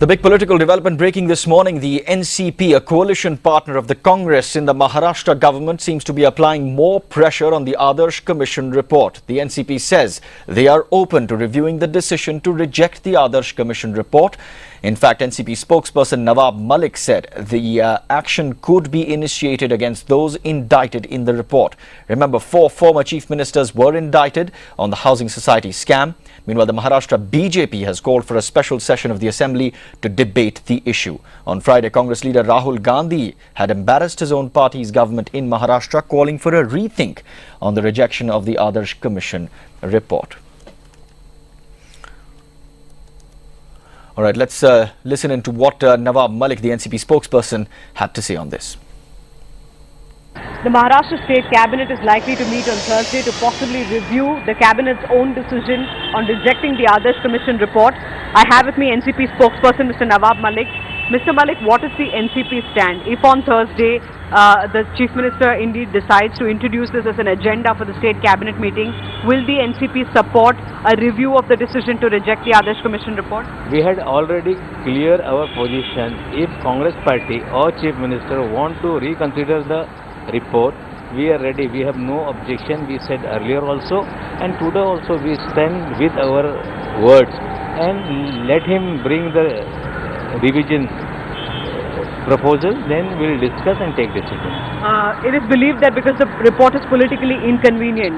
The big political development breaking this morning, the NCP, a coalition partner of the Congress in the Maharashtra government, seems to be applying more pressure on the Adarsh Commission report. The NCP says they are open to reviewing the decision to reject the Adarsh Commission report. In fact, NCP spokesperson Nawab Malik said the action could be initiated against those indicted in the report. Remember, 4 former chief ministers were indicted on the housing society scam. Meanwhile, the Maharashtra BJP has called for a special session of the assembly to debate the issue. On Friday, Congress leader Rahul Gandhi had embarrassed his own party's government in Maharashtra, calling for a rethink on the rejection of the Adarsh Commission report. All right, let's listen into what Nawab Malik, the NCP spokesperson, had to say on this. The Maharashtra State Cabinet is likely to meet on Thursday to possibly review the Cabinet's own decision on rejecting the Adarsh Commission report. I have with me NCP spokesperson Mr. Nawab Malik. Mr. Malik, what is the NCP stand? If on Thursday the Chief Minister indeed decides to introduce this as an agenda for the State Cabinet meeting, will the NCP support a review of the decision to reject the Adarsh Commission report? We had already cleared our position. If Congress party or Chief Minister want to reconsider the report, we are ready. We have no objection. We said earlier also, and today also we stand with our words and let him bring the revision proposal, then we will discuss and take decision. It is believed that because the report is politically inconvenient,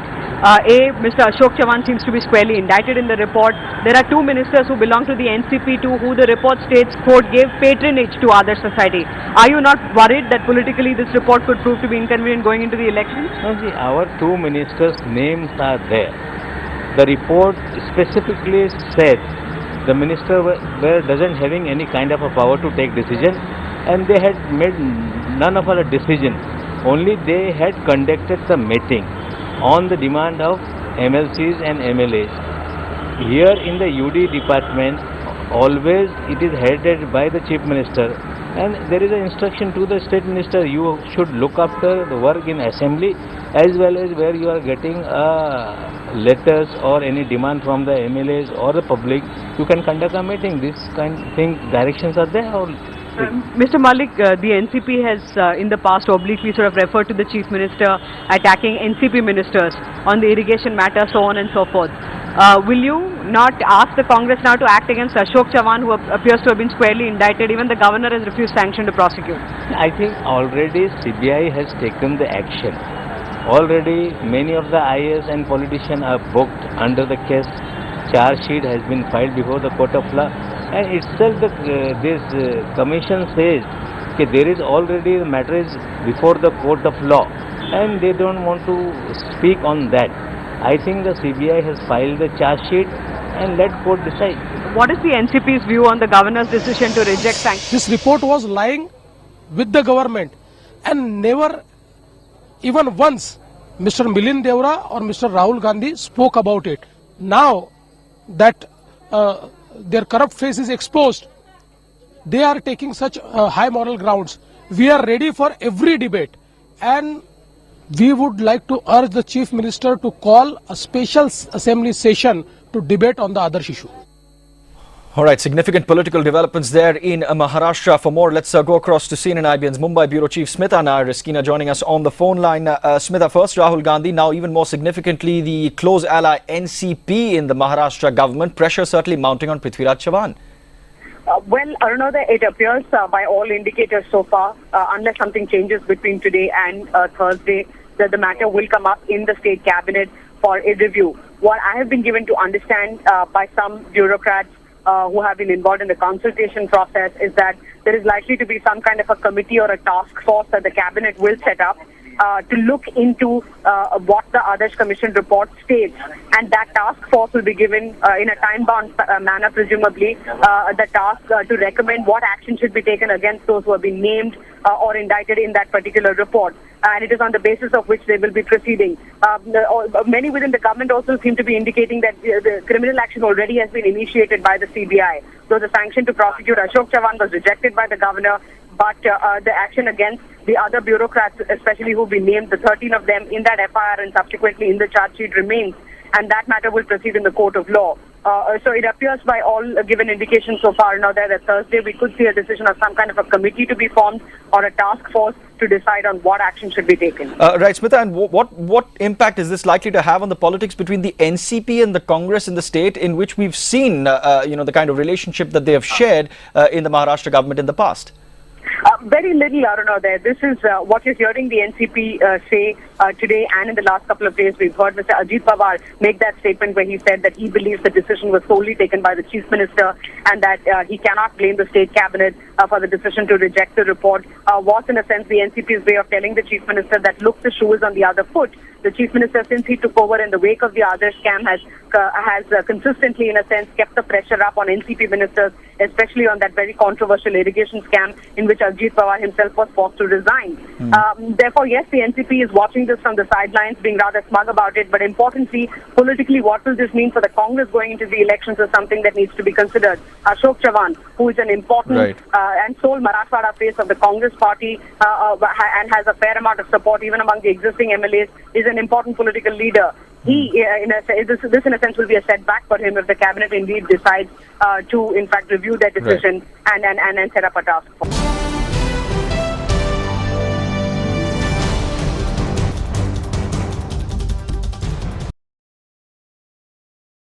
Mr. Ashok Chavan seems to be squarely indicted in the report. There are 2 ministers who belong to the NCP too, who the report states, quote, gave patronage to Adarsh society. Are you not worried that politically this report could prove to be inconvenient going into the elections? No, see, our 2 ministers' names are there. The report specifically said the minister doesn't having any kind of a power to take decision, and they had made none of a decision. Only they had conducted the meeting on the demand of MLCs and MLAs. Here in the UD department, always it is headed by the Chief Minister, and there is an instruction to the State Minister, you should look after the work in Assembly as well as where you are getting letters or any demand from the MLAs or the public, you can conduct a meeting. This kind of thing, directions are there. Or Mr. Malik, the NCP has in the past obliquely sort of referred to the Chief Minister attacking NCP ministers on the irrigation matter, so on and so forth. Will you not ask the Congress now to act against Ashok Chavan, who appears to have been squarely indicted? Even the governor has refused sanction to prosecute. I think already CBI has taken the action. Already many of the IAS and politicians are booked under the case. Charge sheet has been filed before the court of law, and itself this commission says that there is already the matter is before the court of law, and they don't want to speak on that. I think the CBI has filed the charge sheet, and let court decide. What is the NCP's view on the governor's decision to reject sanctions? This report was lying with the government, and never even once Mr. Milind Deora or Mr. Rahul Gandhi spoke about it. Now that their corrupt face is exposed, they are taking such high moral grounds. We are ready for every debate, and we would like to urge the Chief Minister to call a special assembly session to debate on the Adarsh issue. All right, significant political developments there in Maharashtra. For more, let's go across to CNN IBN's Mumbai Bureau Chief Smita Riskina joining us on the phone line. Smita, first Rahul Gandhi, now even more significantly the close ally NCP in the Maharashtra government. Pressure certainly mounting on Prithviraj Chavan. Well, Arunodha, it appears by all indicators so far, unless something changes between today and Thursday, that the matter will come up in the State Cabinet for a review. What I have been given to understand by some bureaucrats who have been involved in the consultation process is that there is likely to be some kind of a committee or a task force that the Cabinet will set up to look into what the Adarsh Commission report states, and that task force will be given in a time-bound manner, presumably, the task to recommend what action should be taken against those who have been named or indicted in that particular report. And it is on the basis of which they will be proceeding. Many within the government also seem to be indicating that the criminal action already has been initiated by the CBI. So the sanction to prosecute Ashok Chavan was rejected by the governor, but the action against the other bureaucrats, especially who've been named, the 13 of them in that FIR and subsequently in the charge sheet, remains. and that matter will proceed in the court of law. So it appears by all given indications so far now that Thursday we could see a decision of some kind of a committee to be formed or a task force to decide on what action should be taken. Right, Smita, and what impact is this likely to have on the politics between the NCP and the Congress in the state, in which we've seen, the kind of relationship that they have shared in the Maharashtra government in the past? Very little, Aruna, there. This is what you're hearing the NCP say today, and in the last couple of days we've heard Mr. Ajit Pawar make that statement where he said that he believes the decision was solely taken by the Chief Minister and that he cannot blame the State Cabinet for the decision to reject the report. Was in a sense the NCP's way of telling the Chief Minister that look, the shoe is on the other foot. The Chief Minister, since he took over in the wake of the Adarsh scam, has consistently, in a sense, kept the pressure up on NCP ministers, especially on that very controversial irrigation scam in which Ajit Pawar himself was forced to resign. Therefore, yes, the NCP is watching this from the sidelines, being rather smug about it. But importantly, politically, what will this mean for the Congress going into the elections is something that needs to be considered. Ashok Chavan, who is an important and sole Marathwada face of the Congress party and has a fair amount of support even among the existing MLAs, is an important political leader. This in a sense will be a setback for him if the cabinet indeed decides to in fact review that decision and set up a task force.